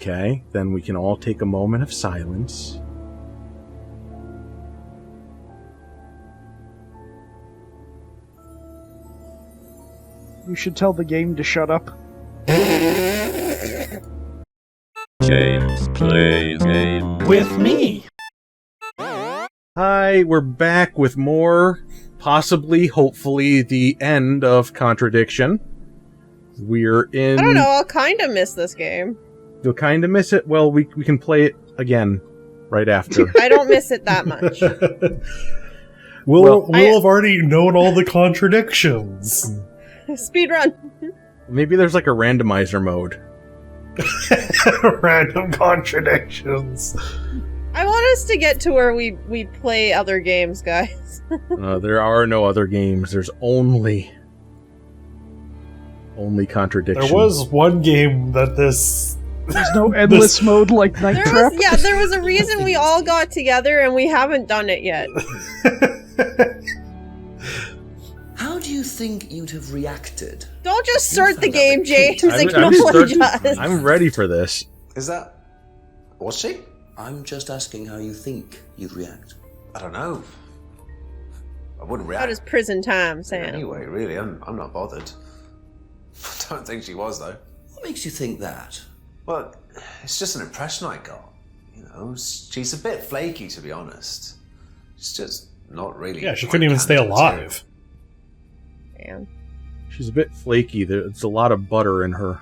Okay, then we can all take a moment of silence. You should tell the game to shut up. James plays game With me. Hi, we're back with more, possibly, hopefully, the end of Contradiction. We're in... I don't know, I'll kind of miss this game. You'll kind of miss it? Well, we can play it again right after. I don't miss it that much. We'll have already known all the contradictions. Speedrun. Maybe there's like a randomizer mode. Random contradictions. I want us to get to where we play other games, guys. There are no other games. There's only Contradiction. There was one game that this... There's no endless mode like Night Trap. There was a reason we all got together and we haven't done it yet. How do you think you'd have reacted? Don't just start the game, James. I'm ready for this. Is that... Was she? I'm just asking how you think you'd react. I don't know. I wouldn't react. How does prison time sound? Anyway, really, I'm not bothered. I don't think she was, though. What makes you think that? Well, it's just an impression I got. You know, she's a bit flaky, to be honest. She's just not really... Yeah, she couldn't even stay alive. Man. She's a bit flaky. There's a lot of butter in her.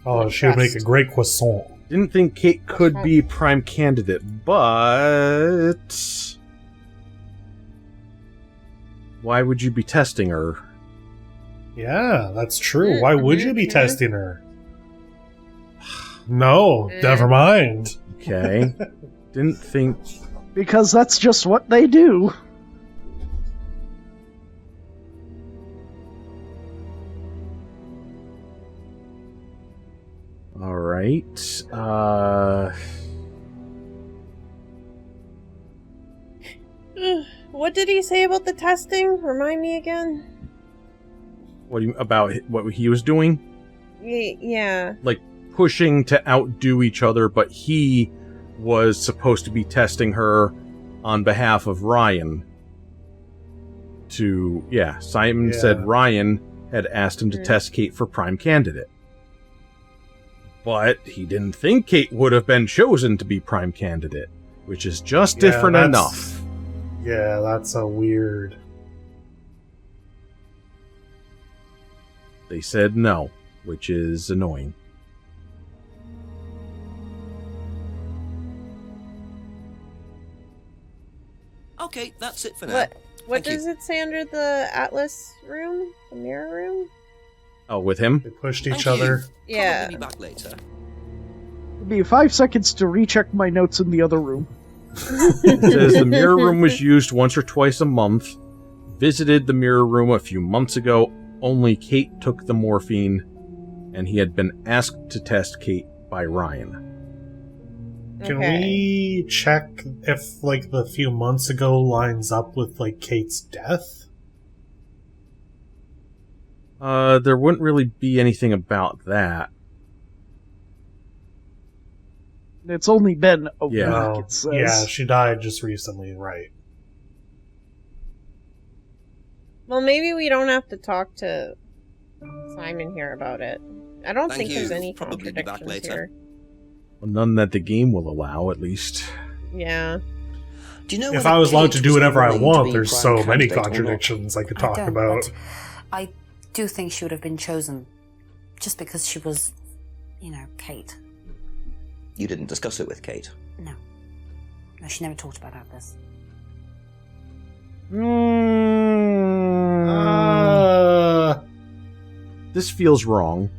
Oh, she would make a great croissant. Didn't think Kate could be prime candidate, but... Why would you be testing her? Yeah, that's true. Why would you be testing her? No, never mind. Okay. Didn't think... Because that's just what they do. Alright, What did he say about the testing? Remind me again. What do you... About what he was doing? Yeah. Like, pushing to outdo each other, but he was supposed to be testing her on behalf of Ryan. Simon said Ryan had asked him to test Kate for prime candidate. But he didn't think Kate would have been chosen to be prime candidate, which is just different enough. Yeah, that's a weird... They said no, which is annoying. Okay, that's it for now. What does it say under the Atlas room? The mirror room? Oh, with him? They pushed each other. Yeah. Be back later. It'd be 5 seconds to recheck my notes in the other room. It says the mirror room was used once or twice a month. Visited the mirror room a few months ago. Only Kate took the morphine, and he had been asked to test Kate by Ryan. Can we check if, like, the few months ago lines up with, like, Kate's death? There wouldn't really be anything about that. It's only been a week, Oh, it says. yeah, she died just recently, right. Well, maybe we don't have to talk to Simon here about it. I don't think there's any Probably be back contradictions later. here. Well, none that the game will allow, at least. Yeah. Do you know If whether I was allowed to Kate do was whatever I willing to want, be there's prime so many candidate or not? contradictions I could I talk don't, about. but I do think she would have been chosen just because she was, Kate. You didn't discuss it with Kate? No. No, she never talked about Atlas. This feels wrong.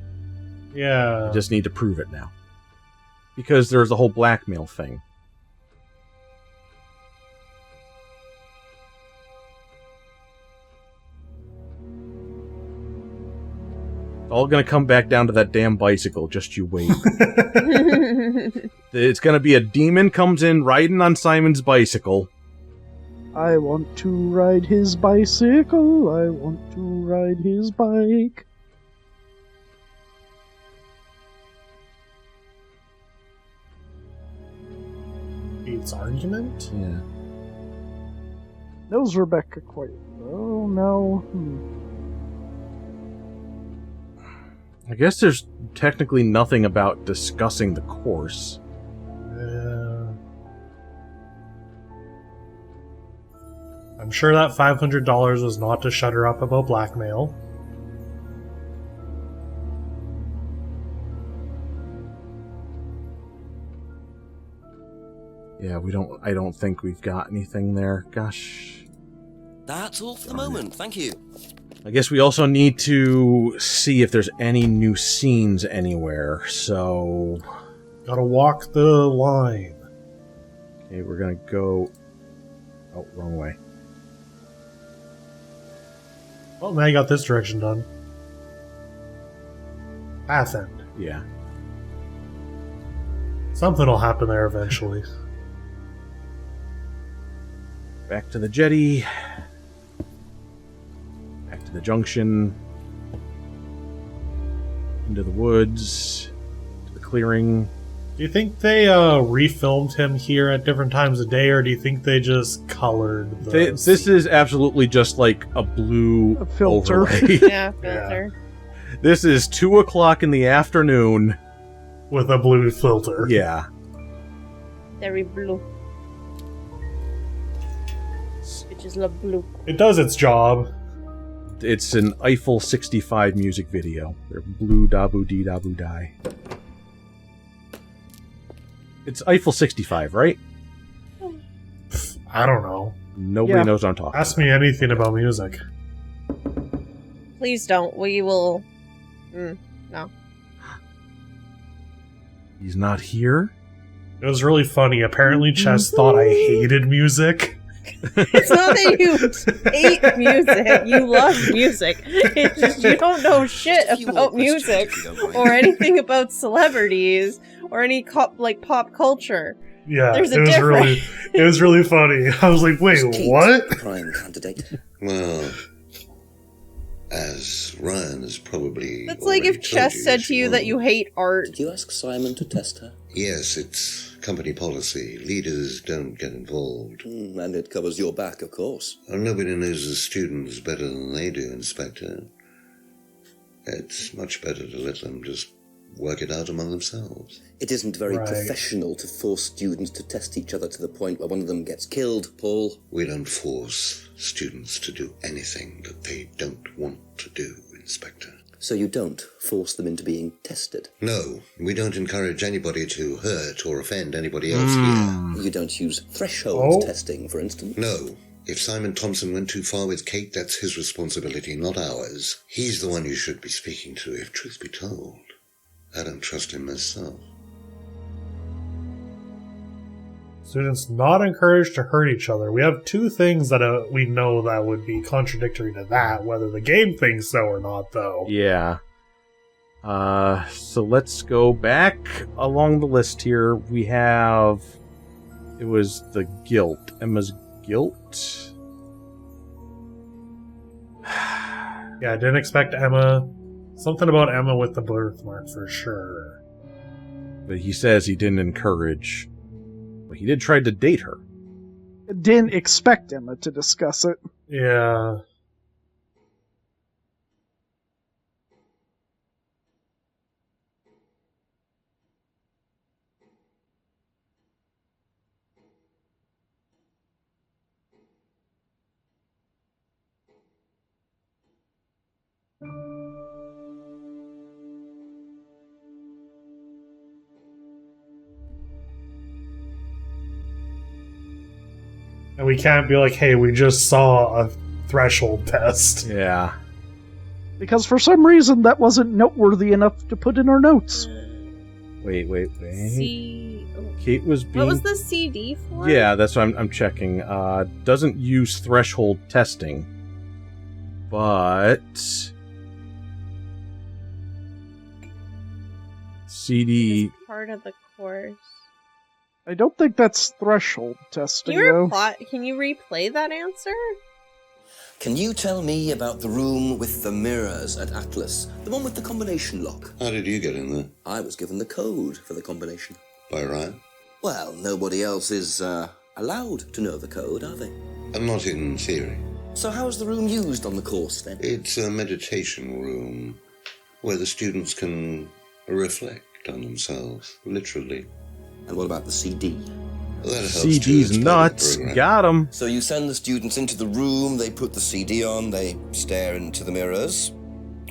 Yeah. I just need to prove it now. Because there's the whole blackmail thing. All gonna come back down to that damn bicycle, just you wait. It's gonna be a demon comes in riding on Simon's bicycle. I want to ride his bicycle, I want to ride his bike. Kate's argument? Yeah. Knows Rebecca quite well. No. I guess there's technically nothing about discussing the course. I'm sure that $500 was not to shut her up about blackmail. Yeah, I don't think we've got anything there. Gosh. That's all for the moment, thank you. I guess we also need to see if there's any new scenes anywhere, so... Gotta walk the line. Okay, we're gonna go... Oh, wrong way. Well, now you got this direction done. Path end. Yeah. Something will happen there eventually. Back to the jetty. Back to the junction. Into the woods. To the clearing. Do you think they refilmed him here at different times of day, or do you think they just colored the This is absolutely just like a blue filter. overlay. Yeah, filter. This is 2 o'clock in the afternoon. with a blue filter? Yeah. Very blue. Which is love blue. It does its job. It's an Eiffel 65 music video. They're blue dabu dee dabu die. It's Eiffel 65, right? I don't know. Nobody knows what I'm talking Ask me anything about music. Please don't. We will... no. He's not here? It was really funny. Apparently Chess thought I hated music. It's not that you hate music. You love music. It's just you don't know shit about music or anything about celebrities or any pop culture. Yeah, There's it a was difference. it was really funny. I was like, wait, what? Prime candidate. Well, as Ryan has probably That's like if Chess said to you that you hate art. Did you ask Simon to test her? Yes, it's company policy. Leaders don't get involved. And it covers your back, of course. Well, nobody knows the students better than they do, Inspector. It's much better to let them just work it out among themselves. It isn't very Right. professional to force students to test each other to the point where one of them gets killed, Paul. We don't force students to do anything that they don't want to do, Inspector. So you don't force them into being tested? No, we don't encourage anybody to hurt or offend anybody else here. You don't use threshold Oh. testing, for instance? No. If Simon Thompson went too far with Kate, that's his responsibility, not ours. He's the one you should be speaking to, if truth be told. I don't trust him myself. Students not encouraged to hurt each other. We have two things that we know that would be contradictory to that, whether the game thinks so or not, though. Yeah. So let's go back along the list here. We have... It was the guilt. Emma's guilt? Yeah, I didn't expect Emma. Something about Emma with the birthmark for sure. But he says he didn't encourage... But he did try to date her. Didn't expect Emma to discuss it. Yeah. And we can't be like, hey, we just saw a threshold test. Yeah. Because for some reason that wasn't noteworthy enough to put in our notes. Wait. Kate was being... What was the CD for? Yeah, that's what I'm checking. Doesn't use threshold testing. But... CD... It's part of the course. I don't think that's threshold testing, though. Can you replay that answer? Can you tell me about the room with the mirrors at Atlas? The one with the combination lock? How did you get in there? I was given the code for the combination. By Ryan? Well, nobody else is allowed to know the code, are they? Not in theory. So how is the room used on the course, then? It's a meditation room where the students can reflect on themselves, literally. And what about the CD? That helps CD's too. It's nuts. part of the program. Got him. So you send the students into the room, they put the CD on, they stare into the mirrors.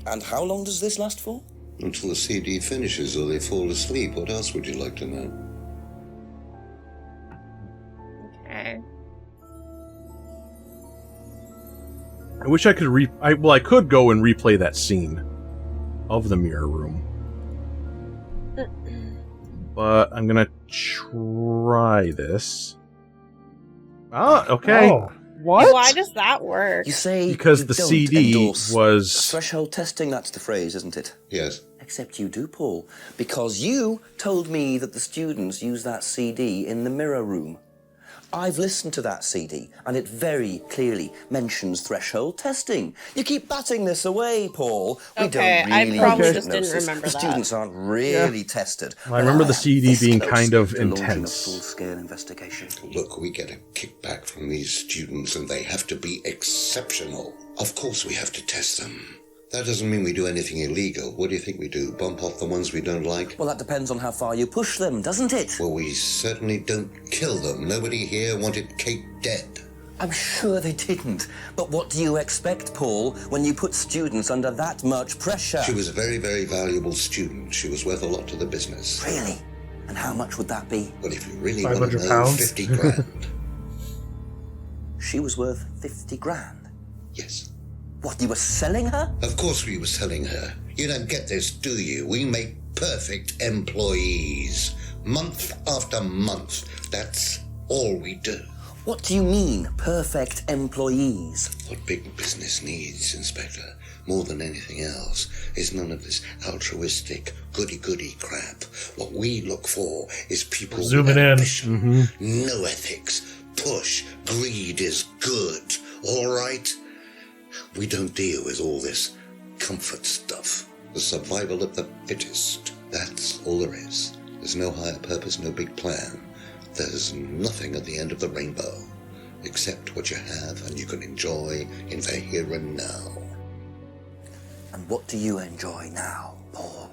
And how long does this last for? Until the CD finishes or they fall asleep. What else would you like to know? Okay. I wish I could I could go and replay that scene of the mirror room. But I'm gonna try this. Ah, okay. Oh, What? Why does that work? You say Because you the don't CD endorse was... threshold testing, that's the phrase, isn't it? Yes. Except you do, Paul. Because you told me that the students use that CD in the mirror room. I've listened to that CD, and it very clearly mentions threshold testing. You keep batting this away, Paul. We Okay, don't I really probably use just didn't hypnosis. remember The that. students aren't really tested. I remember the CD This being close kind of to launching a intense. full-scale investigation. Look, we get a kickback from these students and they have to be exceptional. Of course we have to test them. That doesn't mean we do anything illegal. What do you think we do? Bump off the ones we don't like? Well, that depends on how far you push them, doesn't it? Well, we certainly don't kill them. Nobody here wanted Kate dead. I'm sure they didn't. But what do you expect, Paul, when you put students under that much pressure? She was a very, very valuable student. She was worth a lot to the business. Really? And how much would that be? Well, if you really want to 500 know, pounds? 50 grand. She was worth 50 grand. Yes. What, you were selling her? Of course we were selling her. You don't get this, do you? We make perfect employees. Month after month. That's all we do. What do you mean, perfect employees? What big business needs, Inspector, more than anything else, is none of this altruistic, goody-goody crap. What we look for is people with Zooming in. ambition, no ethics, push, greed is good, all right? We don't deal with all this comfort stuff. The survival of the fittest. That's all there is. There's no higher purpose, no big plan. There's nothing at the end of the rainbow, except what you have and you can enjoy in the here and now. And what do you enjoy now, Paul?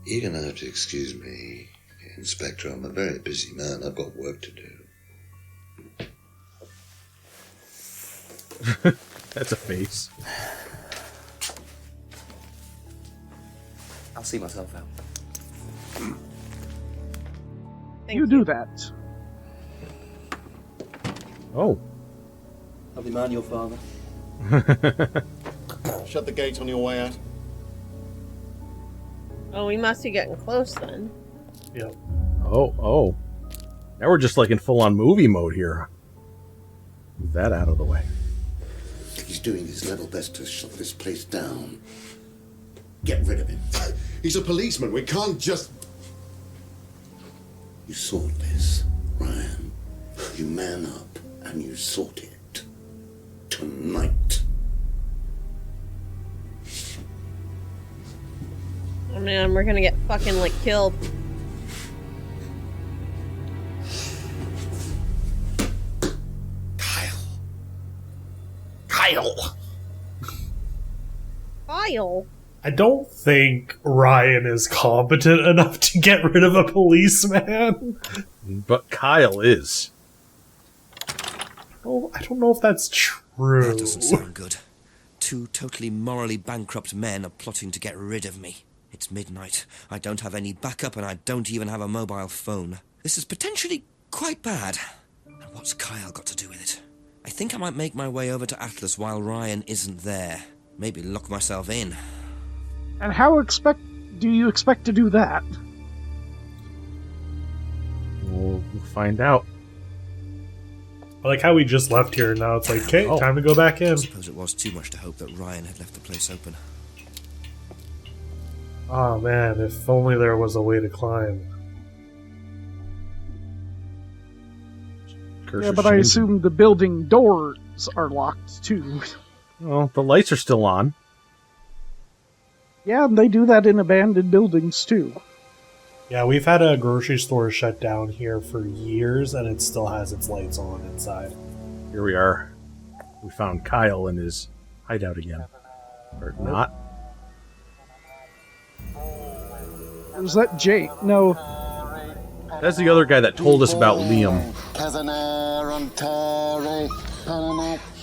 You're gonna have to excuse me, Inspector. I'm a very busy man. I've got work to do. That's a face. I'll see myself out. Thank You do that. Oh. Lovely man, your father. Shut the gate on your way out. Oh, we must be getting close then. yeah. Oh. Now we're just like in full-on movie mode here. Move that out of the way. He's doing his level best to shut this place down. Get rid of him. He's a policeman. We can't just... You sort this, Ryan. You man up and you sort it. Tonight. Oh man, we're gonna get fucking like killed. Kyle! Kyle. I don't think Ryan is competent enough to get rid of a policeman. But Kyle is. Oh, I don't know if that's true. That doesn't sound good. Two totally morally bankrupt men are plotting to get rid of me. It's midnight. I don't have any backup and I don't even have a mobile phone. This is potentially quite bad. And what's Kyle got to do with it? I think I might make my way over to Atlas while Ryan isn't there. Maybe lock myself in. And how do you expect to do that? We'll find out. I like how we just left here and now it's like, okay, Oh. time to go back in. I suppose it was too much to hope that Ryan had left the place open. Oh man, if only there was a way to climb. Cursor Yeah, but I shame. assume the building doors are locked too. Well, the lights are still on. Yeah, and they do that in abandoned buildings too. Yeah, we've had a grocery store shut down here for years, and it still has its lights on inside. Here we are. We found Kyle in his hideout again. Or not. Was that Jake? No. That's the other guy that told us about Liam.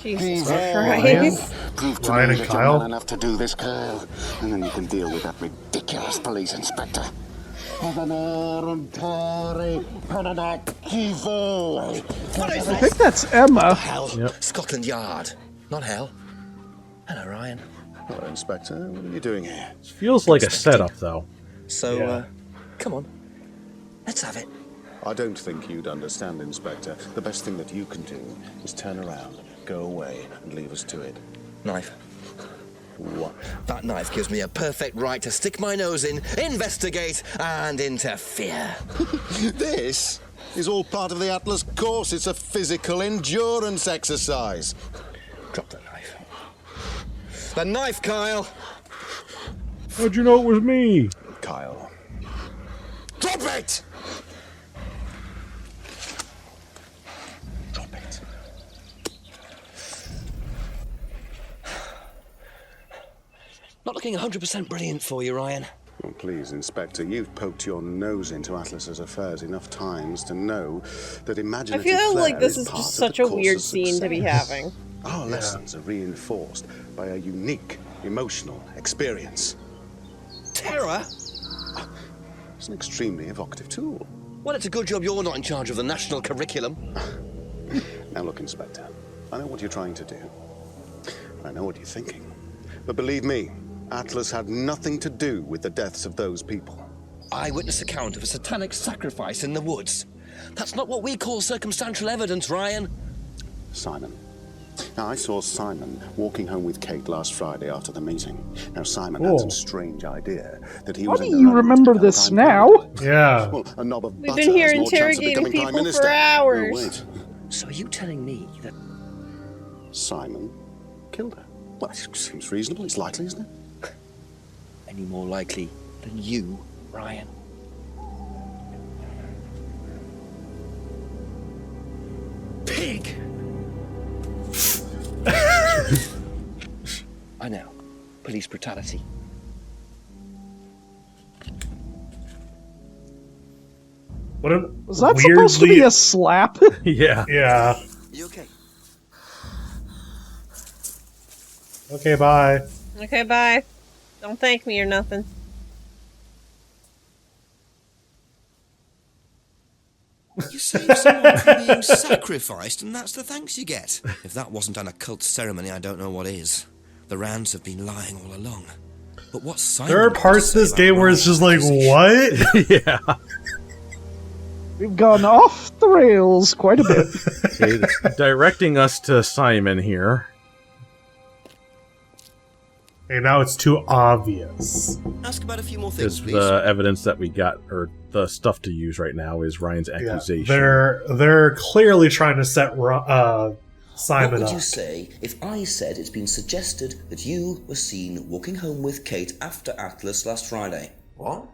Jesus Christ. Prove to Ryan me and that Kyle? you're man enough to do this, Kyle, and then you can deal with that ridiculous police inspector. I think that's Emma. Hell. Yep. Scotland Yard. Not hell. Hello, Ryan. Hello, Inspector. What are you doing here? This feels like a setup, though. So, come on. Let's have it. I don't think you'd understand, Inspector. The best thing that you can do is turn around, go away, and leave us to it. Knife. What? That knife gives me a perfect right to stick my nose in, investigate, and interfere. This is all part of the Atlas course. It's a physical endurance exercise. Drop the knife. The knife, Kyle! How'd you know it was me? Kyle. Drop it! Drop it. Not looking 100% brilliant for you, Ryan. Well, please, Inspector, you've poked your nose into Atlas's affairs enough times to know that I imaginative feel like flair this is is part just of such the a course weird of scene to be success. having. Our lessons are reinforced by a unique emotional experience. Terror? It's an extremely evocative tool. Well, it's a good job you're not in charge of the national curriculum. Now look, Inspector, I know what you're trying to do. I know what you're thinking. But believe me, Atlas had nothing to do with the deaths of those people. Eyewitness account of a satanic sacrifice in the woods. That's not what we call circumstantial evidence, Ryan. Simon. Now, I saw Simon walking home with Kate last Friday after the meeting. Now, Simon had some strange idea that he How was do in the you running to remember become this Prime now? Candidate. Yeah. Well, a knob of We've butter been here has more chance of interrogating becoming Prime people Minister. for hours. Oh, wait. So are you telling me that... Simon killed her? Well, it seems reasonable. It's likely, isn't it? Any more likely than you, Ryan? Pig! I know. Police brutality. What a Was that supposed to be a slap? Yeah. Yeah. You okay? Okay, bye. Okay, bye. Don't thank me or nothing. You save someone from being sacrificed, and that's the thanks you get. If that wasn't an occult ceremony, I don't know what is. The Rands have been lying all along. But what's Simon? There are parts of this game where it's just like, what? Yeah. We've gone off the rails quite a bit. Okay, it's directing us to Simon here. Hey, now it's too obvious. Ask about a few more things, Because please. the evidence that we got, or the stuff to use right now, is Ryan's accusation. They're clearly trying to set What Simon would up. you say if I said it's been suggested that you were seen walking home with Kate after Atlas last Friday? What?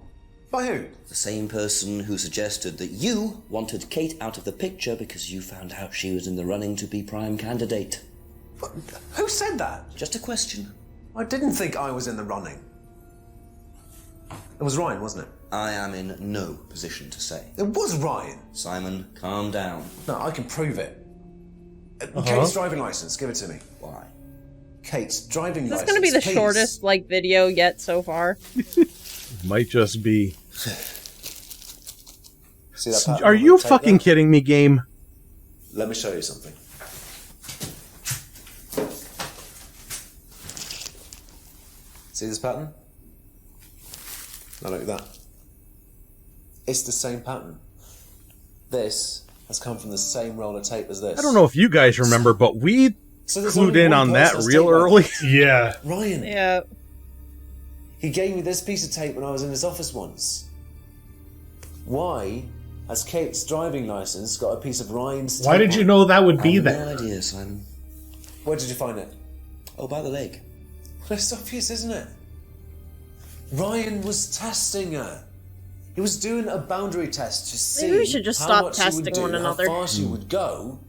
By who? The same person who suggested that you wanted Kate out of the picture because you found out she was in the running to be prime candidate. What? Who said that? Just a question. I didn't think I was in the running. It was Ryan, wasn't it? I am in no position to say. It was Ryan. Simon, calm down. No, I can prove it. Kate's driving license, give it to me. Why? Kate's driving This is license. going to be the please. shortest video yet so far. Might just be. See that pattern Are on you the tape fucking there? kidding me, game? Let me show you something. See this pattern? Now look at that. It's the same pattern. This has come from the same roll of tape as this. I don't know if you guys remember, but we So there's clued only in one on that person's real tape early. Yeah. Ryan. Yeah. He gave me this piece of tape when I was in his office once. Why has Kate's driving license got a piece of Ryan's tape Why did on you it? know that would be No there? idea, Simon. Where did you find it? Oh, by the lake. Well, it's obvious, isn't it? Ryan was testing her. He was doing a boundary test to see Maybe we should just how stop much she would testing do, one another. how far she would go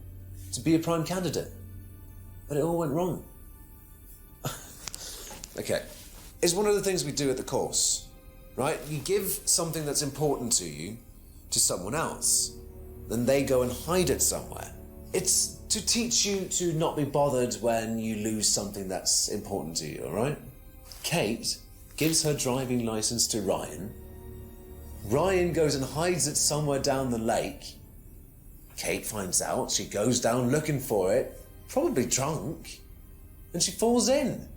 to be a prime candidate. But it all went wrong. Okay, it's one of the things we do at the course, right? You give something that's important to you to someone else, then they go and hide it somewhere. It's to teach you to not be bothered when you lose something that's important to you, all right? Kate gives her driving license to Ryan. Ryan goes and hides it somewhere down the lake. Kate finds out, she goes down looking for it, probably drunk, and she falls in.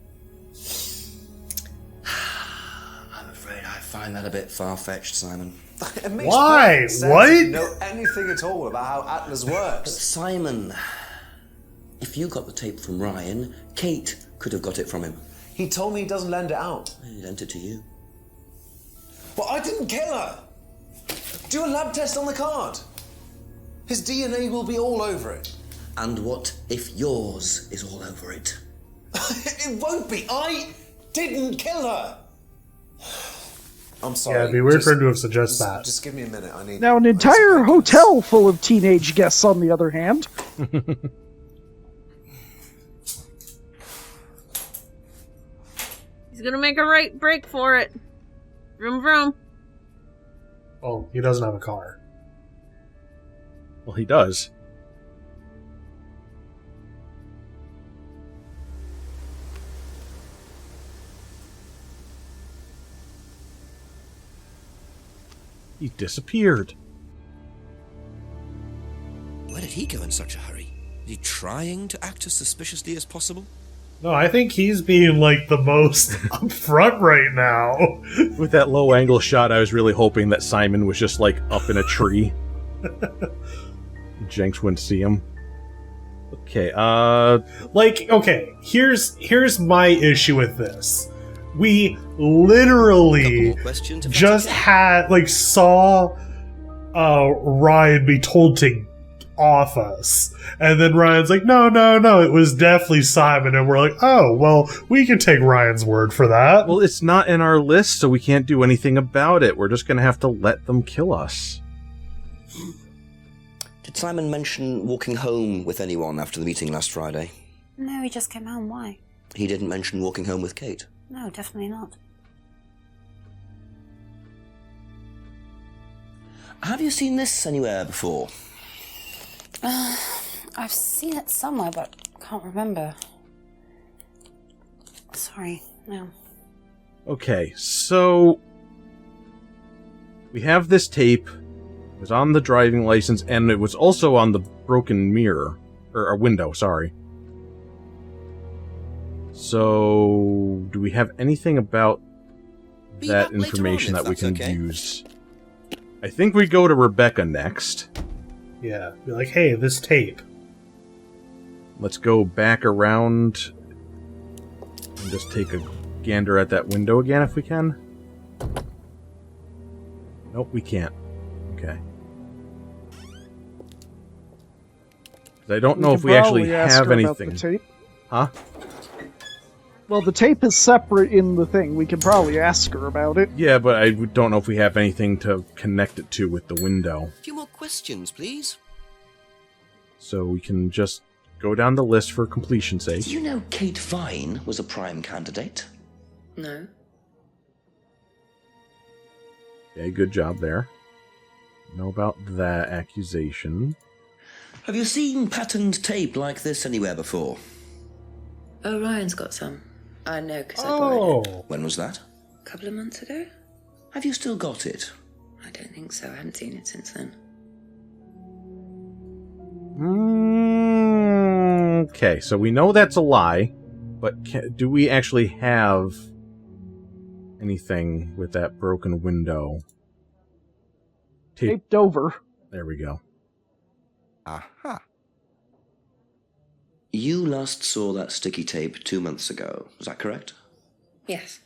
I'm afraid I find that a bit far-fetched, Simon. It makes Why? perfect sense What? if you know anything at all about how Atlas works. Simon, if you got the tape from Ryan, Kate could have got it from him. He told me he doesn't lend it out. He lent it to you. But I didn't kill her. Do a lab test on the card. His DNA will be all over it. And what if yours is all over it? It won't be. I didn't kill her. I'm sorry. Yeah, it'd be weird for him to have suggested that. Just give me a minute. I need. Now, an entire hotel full of teenage guests, on the other hand. He's gonna make a right break for it. Vroom vroom. Oh, he doesn't have a car. Well, he does. He disappeared. Where did he go in such a hurry? Is he trying to act as suspiciously as possible? No, I think he's being, like, the most upfront right now. With that low angle shot, I was really hoping that Simon was just, like, up in a tree. Jenks wouldn't see him. Okay, Like, okay, here's my issue with this. We literally just had, like, saw Ryan be told to off us. And then Ryan's like, no, it was definitely Simon. And we're like, oh, well, we can take Ryan's word for that. well, it's not in our list, so we can't do anything about it. We're just gonna have to let them kill us. Did Simon mention walking home with anyone after the meeting last Friday? No, he just came home. Why? He didn't mention walking home with Kate. No, definitely not. Have you seen this anywhere before? I've seen it somewhere, but can't remember. Sorry, no. Okay, so we have this tape. It was on the driving license, and it was also on the broken mirror. Or a window, sorry. So, do we have anything about that information that we can use? I think we go to Rebecca next. Yeah, be like, hey, this tape. Let's go back around and just take a gander at that window again if we can. Nope, we can't. Okay. I don't know if we actually probably ask have her about anything. the tape. Huh? Well, the tape is separate in the thing. We can probably ask her about it. Yeah, but I don't know if we have anything to connect it to with the window. A few more questions, please. So we can just go down the list for completion's sake. Do you know Kate Vine was a prime candidate? No. Okay, good job there. Know about that accusation. Have you seen patterned tape like this anywhere before? Oh, Ryan's got some. I know, because I borrowed it. When was that? A couple of months ago? Have you still got it? I don't think so. I haven't seen it since then. Okay, so we know that's a lie, but do we actually have anything with that broken window? Taped over. There we go. Aha. You last saw that sticky tape 2 months ago, is that correct? Yes.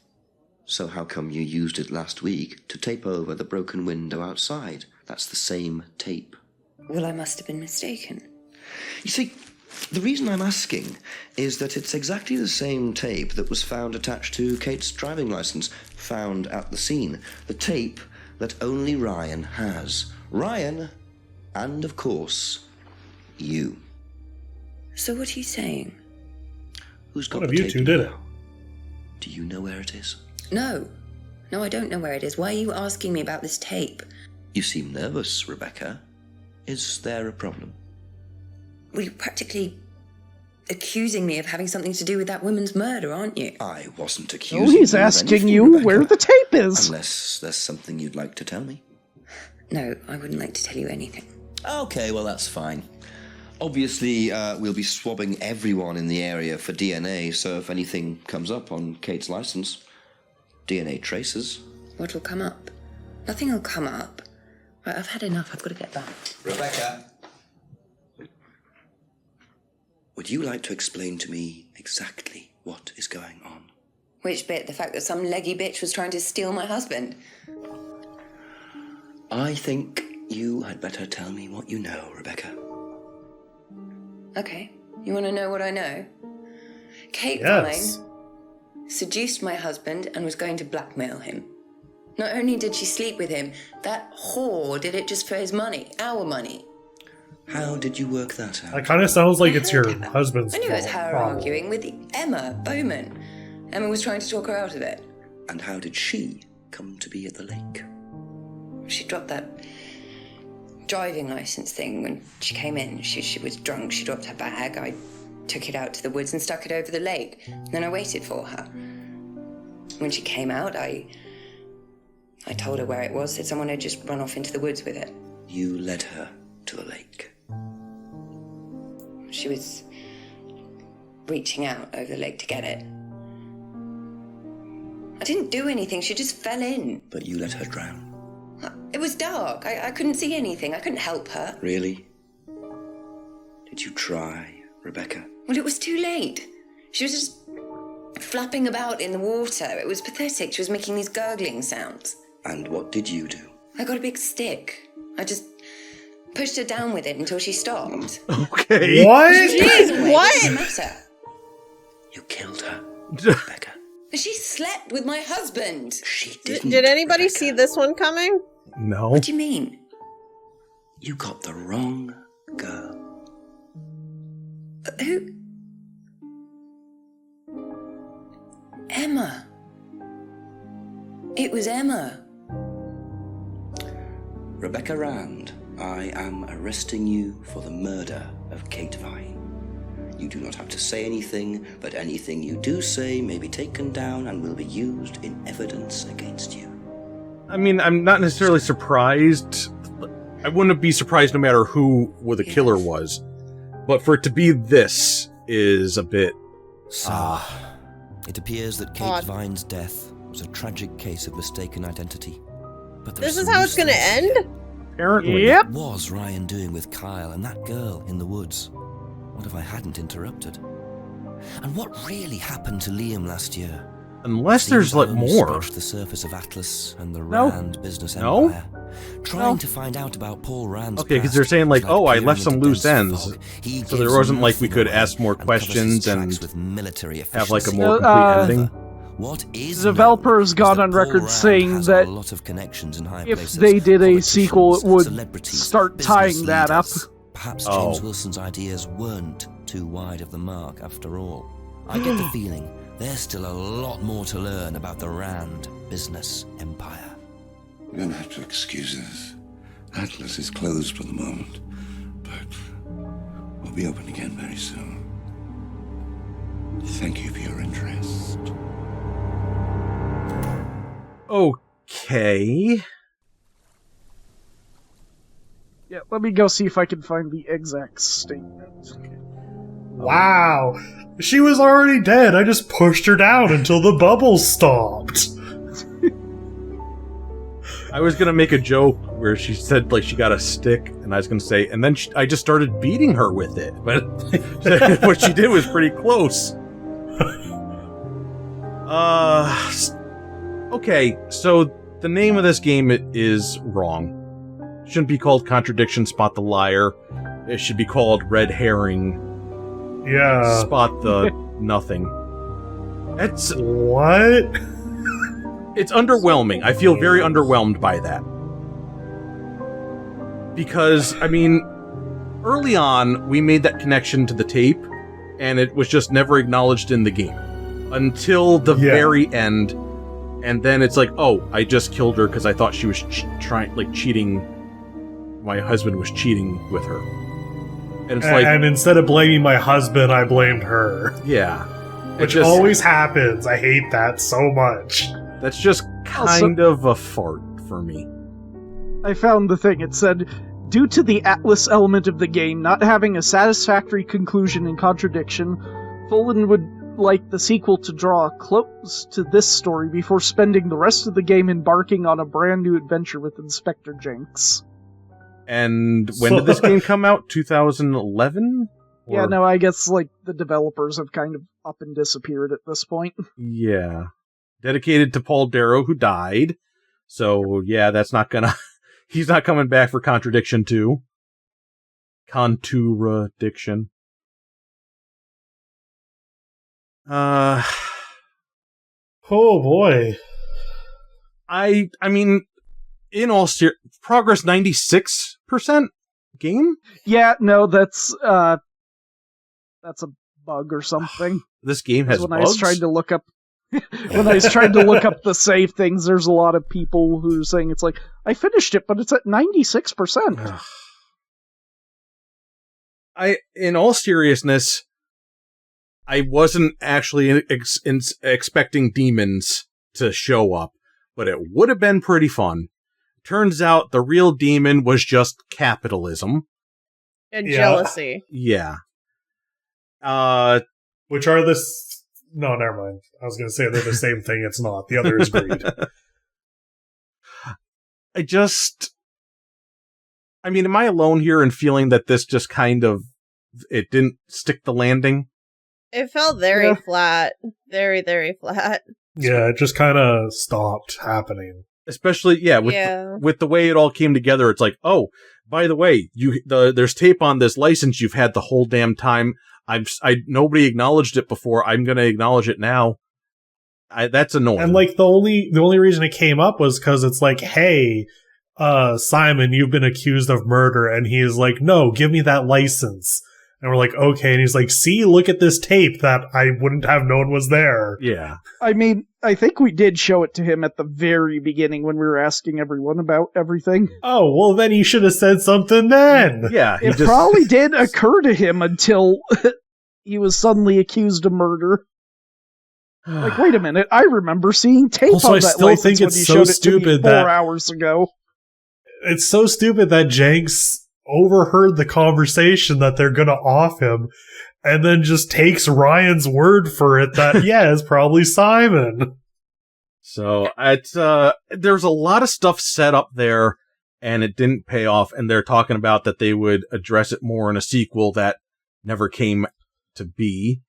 So how come you used it last week to tape over the broken window outside? That's the same tape. Well, I must have been mistaken. You see, The reason I'm asking is that it's exactly the same tape that was found attached to Kate's driving license, found at the scene. The tape that only Ryan has. Ryan, and of course, you. So what are you saying? Who's got One the of you tape two did it. now? Do you know where it is? No. No, I don't know where it is. Why are you asking me about this tape? You seem nervous, Rebecca. Is there a problem? Well, you're practically accusing me of having something to do with that woman's murder, aren't you? I wasn't accusing Oh, he's you of asking anything, you Rebecca. where the tape is. Unless there's something you'd like to tell me. No, I wouldn't like to tell you anything. Okay, well, that's fine. Obviously, we'll be swabbing everyone in the area for DNA, so if anything comes up on Kate's license, DNA traces. What'll come up? Nothing will come up. Right, I've had enough. I've got to get back. Rebecca! Would you like to explain to me exactly what is going on? Which bit? The fact that some leggy bitch was trying to steal my husband? I think you had better tell me what you know, Rebecca. Okay. You want to know what I know? Kate Yes. Vine seduced my husband and was going to blackmail him. Not only did she sleep with him, that whore did it just for his money, our money. How did you work that out? That kind of sounds like it's your husband's I knew it was her problem. arguing with Emma Bowman. Emma was trying to talk her out of it. And how did she come to be at the lake? She dropped that driving license thing when she came in. She was drunk, she dropped her bag. I took it out to the woods and stuck it over the lake. Then I waited for her. When she came out, I told her where it was, said someone had just run off into the woods with it. You led her to the lake. She was reaching out over the lake to get it. I didn't do anything, she just fell in. But you let her drown. It was dark, I couldn't see anything, I couldn't help her. Really? Did you try, Rebecca? Well, it was too late. She was just flapping about in the water. It was pathetic. She was making these gurgling sounds. And what did you do? I got a big stick. I just pushed her down with it until she stopped. Okay. What? Jeez, what? Doesn't matter. You killed her, Rebecca. She slept with my husband. She didn't. Did anybody Rebecca. see this one coming? No. What do you mean? You got the wrong girl. Who? Emma. It was Emma. Rebecca Rand, I am arresting you for the murder of Kate Vine. You do not have to say anything, but anything you do say may be taken down and will be used in evidence against you. I mean, I'm not necessarily surprised. I wouldn't be surprised no matter who the killer was. But for it to be this is a bit... So, it appears that Kate Odd. Vine's death was a tragic case of mistaken identity. But there This is is how some it's gonna mystery. end? Apparently. Yep. What was Ryan doing with Kyle and that girl in the woods? What if I hadn't interrupted? And what really happened to Liam last year? Unless there's, like, more. Scratched the surface of Atlas and the No. Rand business No. empire. Trying to find out about Paul Rand's Okay, because past they're saying, like, was oh, I peering left some into loose dense ends. fog. He So there gives wasn't like we nothing could away ask more and covers his questions tracks and with military have, like, a efficiency. more complete ending. What is Developers known got is that on Paul record Rand saying has that a lot of connections in high if places. they did a Politicians, sequel, it would celebrities, start business tying that up. leaders. Perhaps Oh. James Wilson's ideas weren't too wide of the mark after all. I get the feeling there's still a lot more to learn about the Rand business empire. You're gonna have to excuse us. Atlas is closed for the moment, but we'll be open again very soon. Thank you for your interest. Okay. Yeah, let me go see if I can find the exact statement. Wow. She was already dead. I just pushed her down until the bubbles stopped. I was gonna make a joke where she said, like, she got a stick, and I was gonna say, and then I just started beating her with it. But what she did was pretty close. Okay, so the name of this game is wrong. It shouldn't be called Contradiction, Spot the Liar. It should be called Red Herring, Yeah. spot the nothing. That's what? It's underwhelming. I feel very underwhelmed by that. Because, I mean, early on, we made that connection to the tape, and it was just never acknowledged in the game. Until the very end, and then it's like, oh, I just killed her because I thought she was cheating. My husband was cheating with her. And it's like... And instead of blaming my husband, I blamed her. Yeah. Which always happens. I hate that so much. That's just kind of a fart for me. I found the thing. It said, due to the Atlas element of the game not having a satisfactory conclusion in Contradiction, Fulton would like the sequel to draw close to this story before spending the rest of the game embarking on a brand new adventure with Inspector Jenks. And when did this game come out? 2011? Yeah, no, I guess, the developers have kind of up and disappeared at this point. Yeah. Dedicated to Paul Darrow, who died. So, yeah, that's not gonna... He's not coming back for Contradiction 2. Contradiction. Oh, boy. I mean, in all progress 96% game? Yeah, no, that's a bug or something. This game has when bugs? I was trying to look up when I was trying to look up the save things, there's a lot of people who are saying it's like, I finished it, but it's at 96%. In all seriousness, I wasn't actually expecting demons to show up, but it would have been pretty fun. Turns out the real demon was just capitalism. And jealousy. Yeah. Which are no, never mind. I was going to say they're the same thing. It's not. The other is greed. I mean, am I alone here in feeling that this just kind of, it didn't stick the landing? It felt very flat. Very, very flat. Yeah, it just kind of stopped happening. Especially, with the way it all came together, it's like, oh, by the way, there's tape on this license you've had the whole damn time. Nobody acknowledged it before. I'm going to acknowledge it now. That's annoying. And the only reason it came up was because it's like, hey, Simon, you've been accused of murder, and he is like, no, give me that license. And we're like, okay. And he's like, see, look at this tape that I wouldn't have known was there. Yeah. I mean, I think we did show it to him at the very beginning when we were asking everyone about everything. Oh, well, then he should have said something then. Yeah. It probably did occur to him until he was suddenly accused of murder. Like, wait a minute, I remember seeing tape also, on I that still license think when it's he so showed it stupid to me 4 that hours ago. It's so stupid that Jenks overheard the conversation that they're gonna off him, and then just takes Ryan's word for it that it's probably Simon. So it's there's a lot of stuff set up there, and it didn't pay off. And they're talking about that they would address it more in a sequel that never came to be.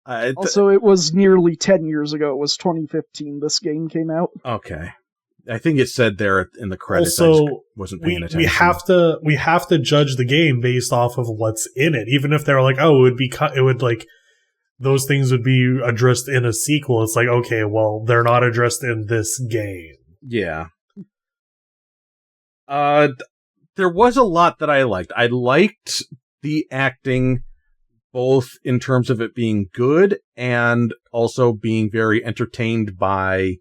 Also, it was nearly 10 years ago. It was 2015 this game came out. Okay. I think it said there in the credits. Also, I just wasn't paying attention. We have to judge the game based off of what's in it. Even if they're like, oh, those things would be addressed in a sequel. It's like, okay, well, they're not addressed in this game. Yeah. There was a lot that I liked. I liked the acting, both in terms of it being good and also being very entertained by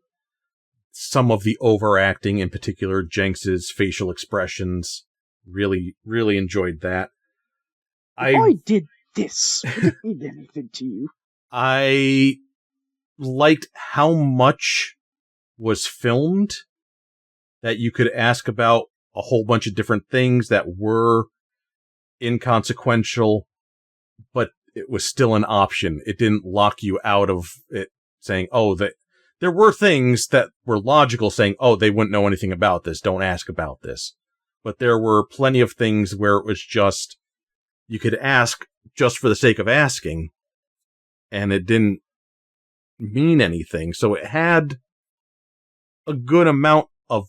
some of the overacting, in particular Jenks's facial expressions. Really, really enjoyed that. I did this. Would it mean anything to you? I liked how much was filmed, that you could ask about a whole bunch of different things that were inconsequential, but it was still an option. It didn't lock you out of it saying, oh, that there were things that were logical saying, oh, they wouldn't know anything about this. Don't ask about this. But there were plenty of things where it was just, you could ask just for the sake of asking, and it didn't mean anything. So it had a good amount of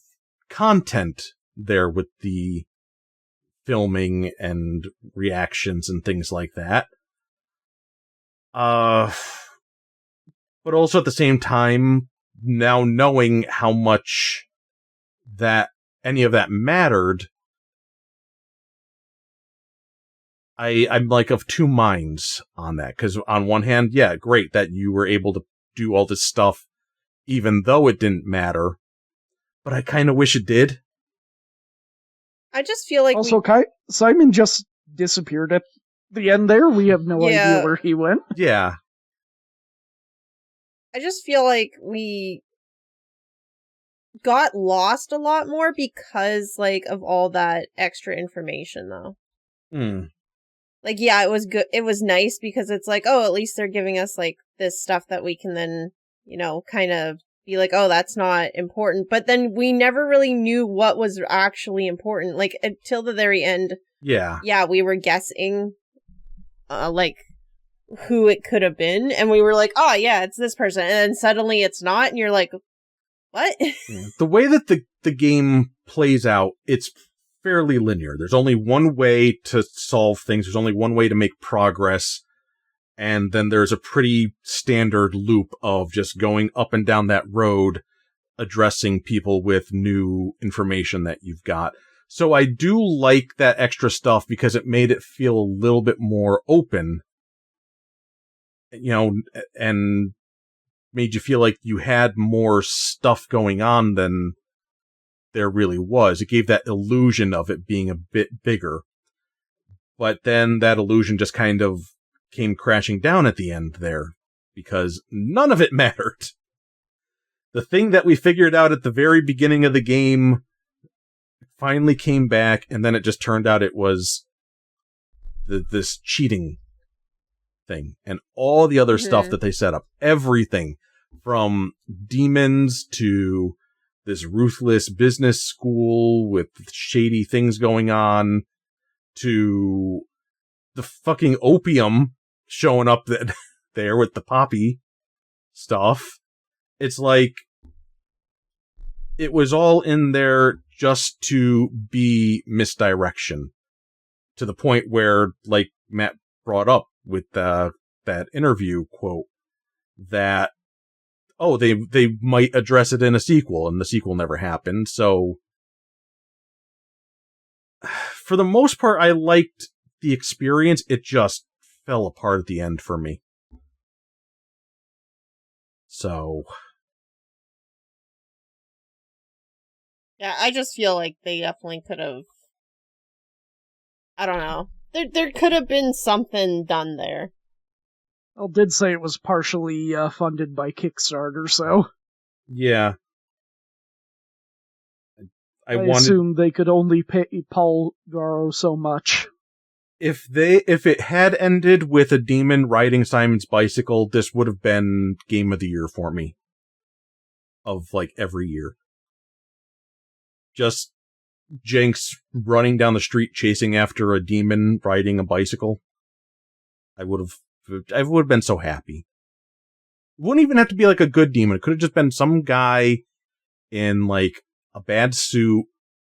content there with the filming and reactions and things like that. But also at the same time, now knowing how much that any of that mattered, I'm like of two minds on that. Because on one hand, yeah, great that you were able to do all this stuff even though it didn't matter. But I kind of wish it did. I just feel like also, Simon just disappeared at the end there. We have no idea where he went. Yeah. I just feel like we got lost a lot more because, like, of all that extra information, though. Like, yeah, it was good. It was nice because it's like, oh, at least they're giving us, like, this stuff that we can then, you know, kind of be like, oh, that's not important. But then we never really knew what was actually important. Like, until the very end. Yeah. Yeah, we were guessing, like, who it could have been. And we were like, oh, yeah, it's this person. And then suddenly it's not. And you're like, what? The way that the game plays out, it's fairly linear. There's only one way to solve things. There's only one way to make progress. And then there's a pretty standard loop of just going up and down that road, addressing people with new information that you've got. So I do like that extra stuff because it made it feel a little bit more open, you know, and made you feel like you had more stuff going on than there really was. It gave that illusion of it being a bit bigger. But then that illusion just kind of came crashing down at the end there, because none of it mattered. The thing that we figured out at the very beginning of the game finally came back, and then it just turned out it was this cheating thing. And all the other stuff that they set up, everything from demons to this ruthless business school with shady things going on to the fucking opium showing up there with the poppy stuff. It's like it was all in there just to be misdirection, to the point where, like Matt brought up with that interview quote, that oh, they might address it in a sequel, and the sequel never happened. So for the most part, I liked the experience. It just fell apart at the end for me. So yeah, I just feel like they definitely could have, I don't know. There could have been something done there. Well, did say it was partially funded by Kickstarter, so yeah. I assume they could only pay Paul Garo so much. If it had ended with a demon riding Simon's bicycle, this would have been Game of the Year for me. Of, like, every year. Just Jenks running down the street chasing after a demon riding a bicycle. I would have been so happy. It wouldn't even have to be like a good demon. It could have just been some guy in, like, a bad suit,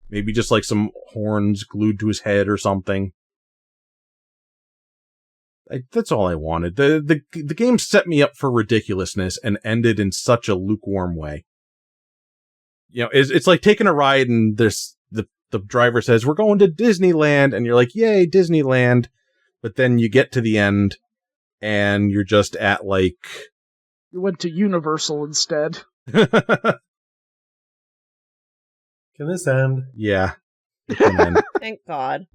maybe just like some horns glued to his head or something. That's all I wanted. The game set me up for ridiculousness and ended in such a lukewarm way. You know, it's like taking a ride and there's the driver says, we're going to Disneyland, and you're like, yay, Disneyland. But then you get to the end and you're just at, like... You went to Universal instead. Can this end? Yeah. It can end. Thank God.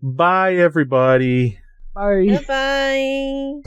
Bye, everybody. Bye. Goodbye.